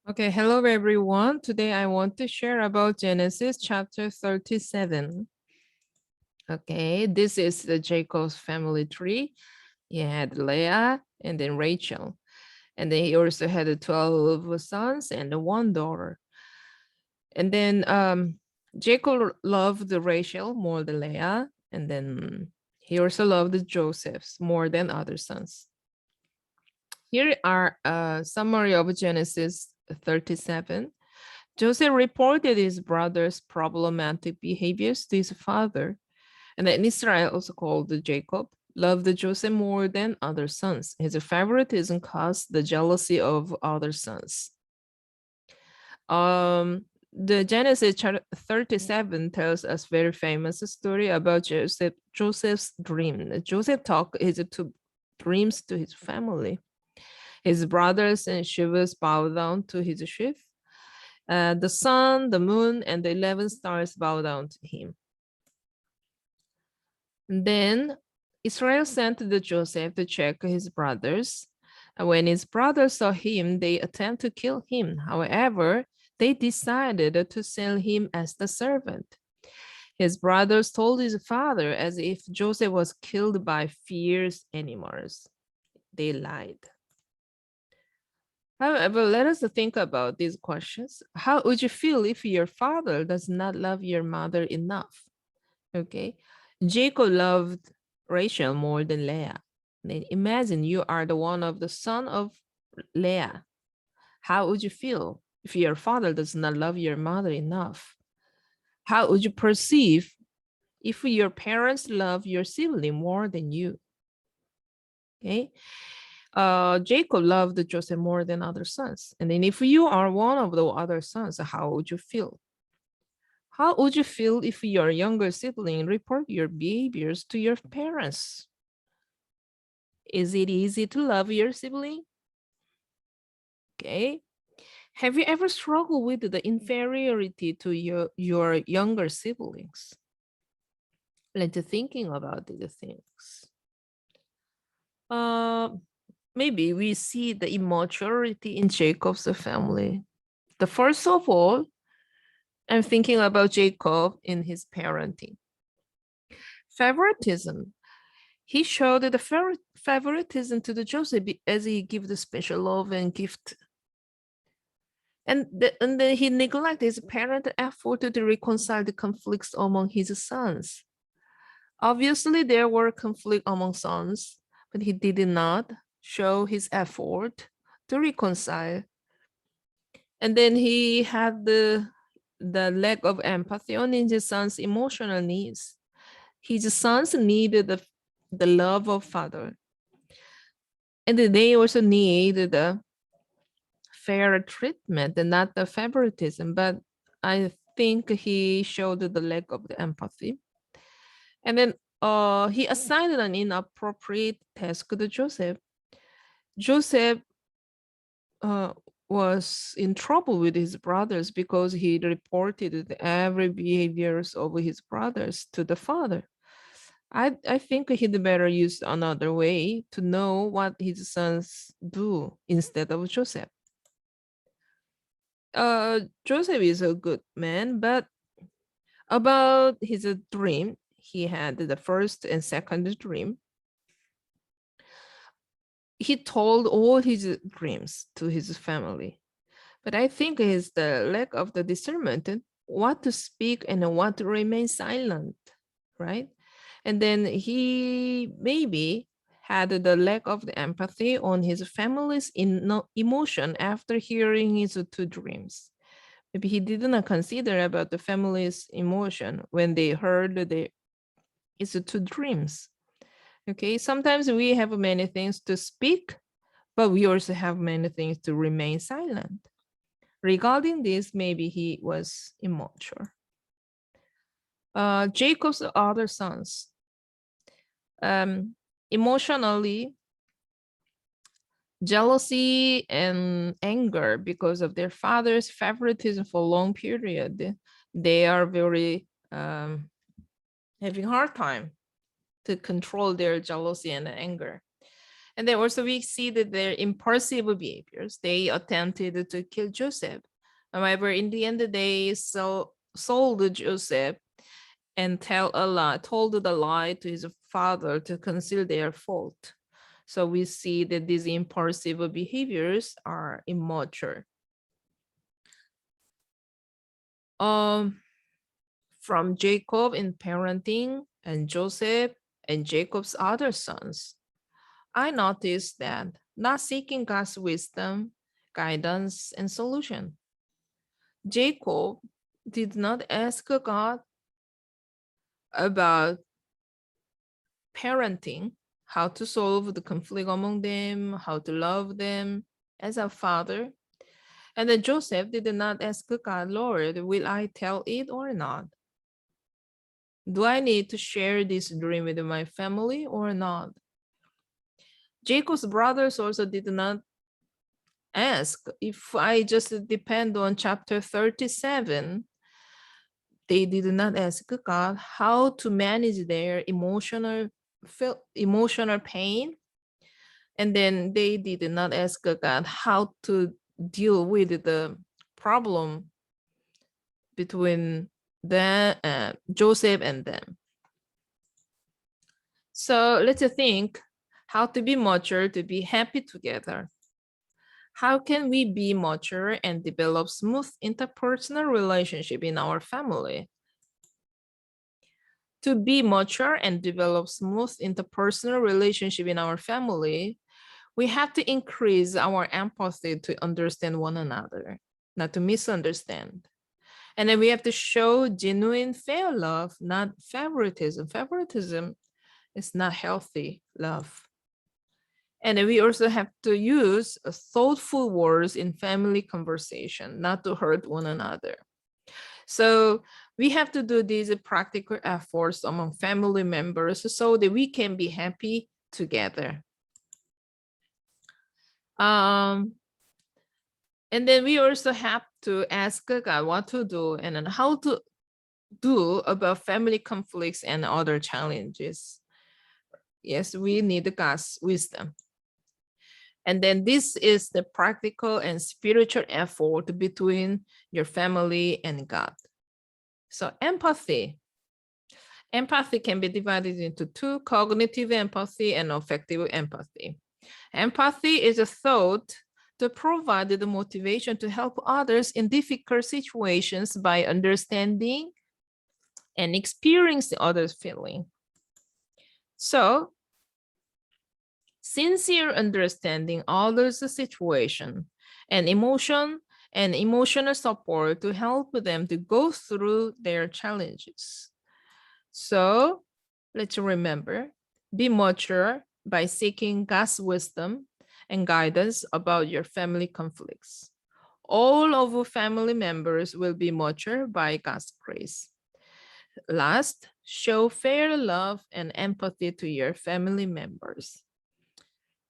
Okay, hello everyone. Today I want to share about Genesis chapter 37. Okay, this is the Jacob's family tree. He had Leah and then Rachel. And then he also had 12 sons and one daughter. And then Jacob loved Rachel more than Leah. And then he also loved Joseph more than other sons. Here are a summary of Genesis 37. Joseph reported his brother's problematic behaviors to his father, and then Israel, also called Jacob, loved Joseph more than other sons. His favoritism caused the jealousy of other sons. The Genesis chapter 37 tells us very famous story about Joseph's dream. Joseph talked his two dreams to his family. His brothers and shivers bow down to his chief. The sun, the moon, and the 11 stars bow down to him. And then Israel sent the Joseph to check his brothers. And when his brothers saw him, they attempted to kill him. However, they decided to sell him as the servant. His brothers told his father as if Joseph was killed by fierce animals. They lied. However, let us think about these questions. How would you feel if your father does not love your mother enough? Okay. Jacob loved Rachel more than Leah. Then imagine you are the one of the son of Leah. How would you feel if your father does not love your mother enough? How would you perceive if your parents love your sibling more than you? Okay. Jacob loved Joseph more than other sons. And then if you are one of the other sons, how would you feel? How would you feel if your younger sibling report your behaviors to your parents? Is it easy to love your sibling? Okay. Have you ever struggled with the inferiority to your younger siblings? Let's thinking about these things. Uh, Maybe we see the immaturity in Jacob's family. The first of all, I'm thinking about Jacob in his parenting. Favoritism. He showed the favoritism to the Joseph as he gave the special love and gift. And then he neglected his parent effort to reconcile the conflicts among his sons. Obviously, there were conflicts among sons, but he did not show his effort to reconcile. And then he had the lack of empathy on his son's emotional needs. His sons needed the love of father. And they also needed the fair treatment and not the favoritism. But I think he showed the lack of the empathy. And then he assigned an inappropriate task to Joseph. Joseph uh, was in trouble with his brothers because he reported every behaviors of his brothers to the father. I think he'd better use another way to know what his sons do instead of Joseph. Joseph is a good man, but about his dream, he had the first and second dream. He told all his dreams to his family. But I think it's the lack of the discernment, what to speak and what to remain silent, right? And then he maybe had the lack of the empathy on his family's emotion after hearing his two dreams. Maybe he did not consider about the family's emotion when they heard his two dreams. Okay, sometimes we have many things to speak, but we also have many things to remain silent. Regarding this, maybe he was immature. Jacob's other sons, emotionally, jealousy and anger because of their father's favoritism for a long period. They are very having hard time to control their jealousy and anger. And then also we see that their impulsive behaviors. They attempted to kill Joseph. However, in the end, they sold Joseph and told the lie to his father to conceal their fault. So we see that these impulsive behaviors are immature. From Jacob in parenting and Joseph and Jacob's other sons, I noticed that not seeking God's wisdom, guidance, and solution. Jacob did not ask God about parenting, how to solve the conflict among them, how to love them as a father. And then Joseph did not ask God, Lord, will I tell it or not? Do I need to share this dream with my family or not? Jacob's brothers also did not ask if I just depend on chapter 37. They did not ask God how to manage their emotional pain. And then they did not ask God how to deal with the problem between Joseph and them. So let's think how to be mature to be happy together. How can we be mature and develop smooth interpersonal relationship in our family? To be mature and develop smooth interpersonal relationship in our family, we have to increase our empathy to understand one another, not to misunderstand. And then we have to show genuine fair love, not favoritism. Favoritism is not healthy love. And then we also have to use thoughtful words in family conversation, not to hurt one another. So we have to do these practical efforts among family members so that we can be happy together. And then we also have to ask God what to do and then how to do about family conflicts and other challenges. Yes, we need God's wisdom. And then this is the practical and spiritual effort between your family and God. So empathy. Empathy can be divided into two: cognitive empathy and affective empathy. Empathy is a thought to provide the motivation to help others in difficult situations by understanding and experiencing others' feeling. So, sincere understanding others' situation and emotion and emotional support to help them to go through their challenges. So let's remember, be mature by seeking God's wisdom and guidance about your family conflicts. All of our family members will be mature by God's grace. Last, show fair love and empathy to your family members.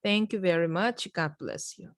Thank you very much. God bless you.